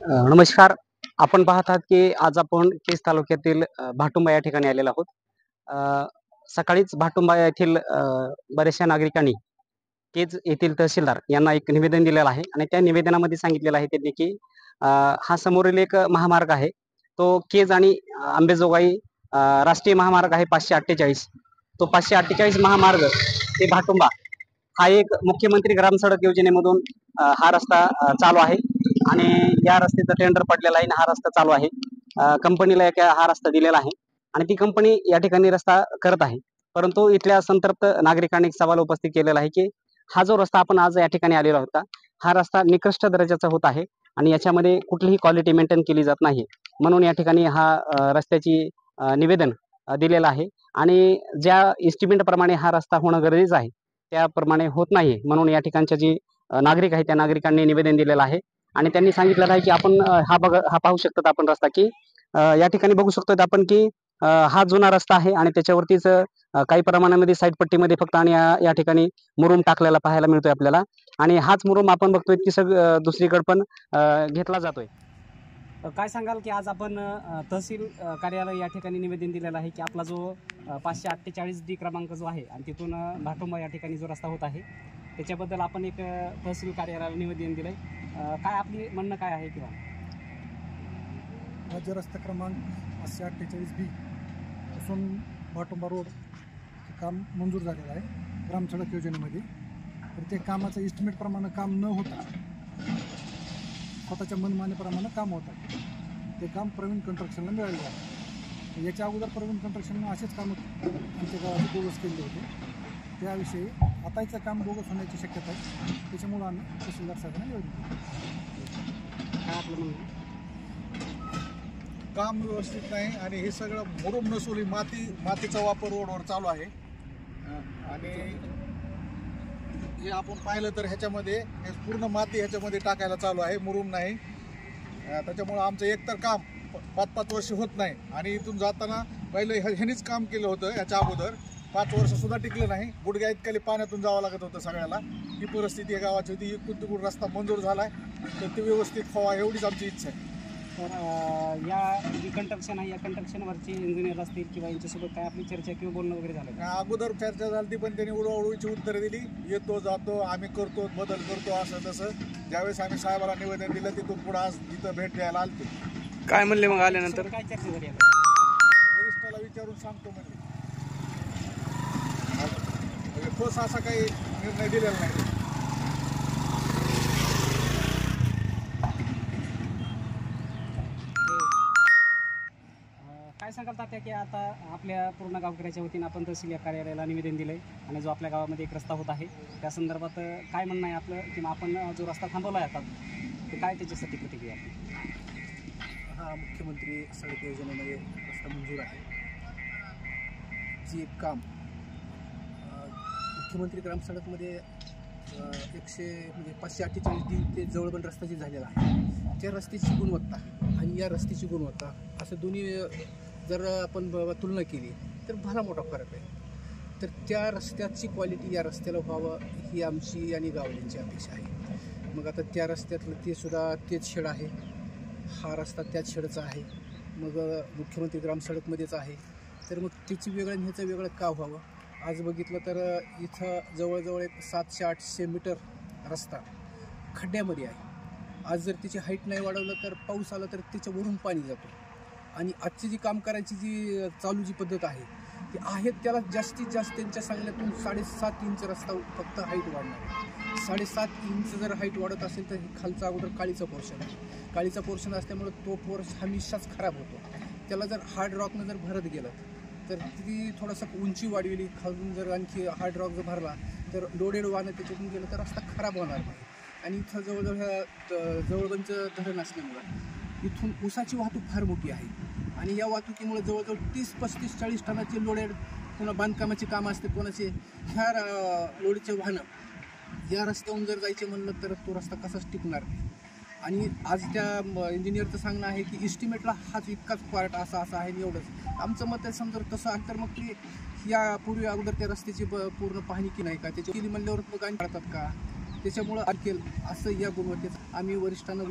नमस्कार. आपण पाहत आहात की आज आपण केज तालुक्यातील भाटुंबा या ठिकाणी आलेलो आहोत. अ, सकाळीच भाटुंबा येथील बऱ्याचशा नागरिकांनी केज येथील तहसीलदार यांना एक निवेदन दिलेलं आहे आणि त्या निवेदनामध्ये सांगितलेलं आहे त्यांनी की हा समोरील एक महामार्ग आहे. तो केज आणि अंबेजोगाई राष्ट्रीय महामार्ग आहे 548. तो 548 महामार्ग ते भाटुंबा हा एक मुख्यमंत्री ग्राम सडक योजनेमधून हा रस्ता चालू आहे आणि या रस्त्याचं टेंडर पडलेलं आहे आणि हा रस्ता चालू आहे. कंपनीला हा रस्ता दिलेला आहे आणि ती कंपनी या ठिकाणी रस्ता करत आहे. परंतु इथल्या संतप्त नागरिकांनी एक सवाल उपस्थित केलेला आहे की हा जो रस्ता आपण आज या ठिकाणी आलेला होता, हा रस्ता निकृष्ट दर्जाचा होत आहे आणि याच्यामध्ये कुठलीही क्वालिटी मेंटेन केली जात नाही. म्हणून या ठिकाणी हा रस्त्याची निवेदन दिलेलं आहे आणि ज्या एस्टिमेटप्रमाणे हा रस्ता होणं गरजेचं आहे, त्याप्रमाणे होत नाही. म्हणून या ठिकाणच्या जी नागरिक आहेत, त्या नागरिकांनी निवेदन दिलेलं आहे आणि त्यांनी सांगितलेलं आहे की आपण हा पाहू शकतात आपण रस्ता की या ठिकाणी बघू शकतो आपण की हा जुना रस्ता आहे आणि त्याच्यावरतीच काही प्रमाणामध्ये साईड पट्टीमध्ये फक्त आणि या ठिकाणी मुरुम टाकलेला पाहायला मिळतोय आपल्याला आणि हाच मुरुम आपण बघतोय की दुसरीकडे पण घेतला जातोय. काय सांगाल की आज आपण तहसील कार्यालय या ठिकाणी निवेदन दिलेलं आहे की आपला जो 548D क्रमांक जो आहे आणि तिथून भाटुंबा या ठिकाणी जो रस्ता होत आहे त्याच्याबद्दल आपण एक तहसील कार्यालयाला निवेदन दिलंय. काय आपली म्हणणं काय आहे किंवा राज्य रस्ता क्रमांक 548B पासून भाटुंबा रोड काम मंजूर झालेलं आहे ग्राम सडक योजनेमध्ये. तर ते कामाचं इस्टिमेटप्रमाणे काम न होता स्वतःच्या मनमानेप्रमाणे काम होतं. ते काम प्रवीण कंस्ट्रक्शनला मिळालेलं आहे. याच्या अगोदर प्रवीण कंस्ट्रक्शननं असेच कामं आमच्या गावात बोगस केले होते. त्याविषयी आताचं काम बोगस होण्याची शक्यता आहे. त्याच्यामुळं आम्ही तहसीलदार साहेबांना निवेदन काय आपलं म्हणणं काम व्यवस्थित नाही आणि हे सगळं मुरुम नसोली मातीचा वापर रोडवर चालू आहे आणि हे आपण पाहिलं तर ह्याच्यामध्ये हे पूर्ण माती ह्याच्यामध्ये टाकायला चालू आहे, मुरुम नाही. त्याच्यामुळं आमचं एकतर काम 5-5 वर्ष होत नाही आणि इथून जाताना पहिलं ह्यानीच काम केलं होतं. याच्या अगोदर 5 वर्षसुद्धा टिकलं नाही. गुडघ्या इतक्याला पाण्यातून जावं लागत होतं सगळ्याला. ही परिस्थिती या गावाची होती. इकडून तिकडून रस्ता मंजूर झाला आहे तर ते व्यवस्थित व्हावा एवढीच आमची इच्छा आहे. तर या जी कंस्ट्रक्शन आहे या कंस्ट्रक्शनवरचे इंजिनियर असतील किंवा यांच्यासोबत काय आपली चर्चा किंवा बोलणं वगैरे झालं का? अगोदर चर्चा झाली पण त्यांनी उडवाउडवीची उत्तरं दिली. येतो जातो आम्ही करतो बदल करतो असं तसं. ज्यावेळेस आम्ही साहेबाला निवेदन दिलं तिथून पुढं आज इथं भेट द्यायला आलतो. काय म्हणले मग आल्यानंतर काय चर्चा झाली? वरिष्ठाला विचारून सांगतो म्हणजे ठोस असा काही निर्णय दिलेला नाही. काय सांगाल तात्या की आता आपल्या पूर्ण गावकऱ्याच्या वतीनं आपण तहसील कार्यालयाला निवेदन दिलंय आणि जो आपल्या गावामध्ये एक रस्ता होत आहे त्या संदर्भात काय म्हणणं आहे आपलं किंवा आपण जो रस्ता थांबवला आहे आता ते काय त्याच्यासाठी प्रतिक्रिया आपली? हा मुख्यमंत्री सडक योजनेमध्ये रस्ता मंजूर आहे. जी एक काम मुख्यमंत्री ग्राम सडकमध्ये 548D ते जवळबंद रस्ता जी झालेला आहे त्या रस्त्याची गुणवत्ता आणि या रस्त्याची गुणवत्ता असं दोन्ही जर आपण तुलना केली तर भला मोठा फरक आहे. तर त्या रस्त्याची क्वालिटी या रस्त्याला व्हावं ही आमची आणि गावल्यांची अपेक्षा आहे. मग आता त्या रस्त्यातलं ते सुद्धा तेच शेड आहे, हा रस्ता त्याच शेडचा आहे, मग मुख्यमंत्री ग्राम सडकमध्येच आहे. तर मग त्याची वेगळं आणि ह्याचं वेगळं का व्हावं? आज बघितलं तर इथं जवळजवळ एक 700-800 मीटर रस्ता खड्ड्यामध्ये आहे. आज जर त्याची हाईट नाही वाढवलं तर पाऊस आला तर त्याच्यावरून पाणी जातो आणि आजची जी काम करायची जी चालू जी पद्धत आहे ती आहे त्याला जास्तीत जास्त त्यांच्या सांगण्यातून 7.5 इंच रस्ता फक्त हाईट वाढणार आहे. 7.5 इंच जर हाईट वाढत असेल तर खालचा अगोदर काळीचा पोर्शन आहे. काळीचा पोर्शन असल्यामुळे तो पोर्स हमेशाच खराब होतो. त्याला जर हार्ड रॉकनं जर भरत गेलं तर ती थोडंसं उंची वाढवली, खालून जर आणखी हार्ड रॉक जर भरला तर लोडेड वाहनं त्याच्यातून गेलं तर रस्ता खराब होणार नाही. आणि इथं जवळजवळ जवळबंचं धरण असल्यामुळं इथून ऊसाची वाहतूक फार मोठी आहे आणि या वाहतुकीमुळे जवळजवळ 30-35-40 टनाचे लोडेड पुन्हा बांधकामाची कामं असते कोणाचे ह्या लोडचे वाहनं या रस्त्याहून जर जायचे म्हणलं तर तो रस्ता कसाच टिकणार नाही. आणि आज त्या इंजिनियरचं सांगणं आहे की इस्टिमेटला हाच इतकाच पार्ट असा आहे आणि एवढंच. आमचं मत आहे समजा तसं आहे तर मग ते यापूर्वी अगोदर त्या रस्त्याची पूर्ण पाहणी की नाही का त्याची केली म्हणल्यावर मग आणि काढतात का त्याच्यामुळं अडकेल असं या गुणवत्तेचं आम्ही वरिष्ठांना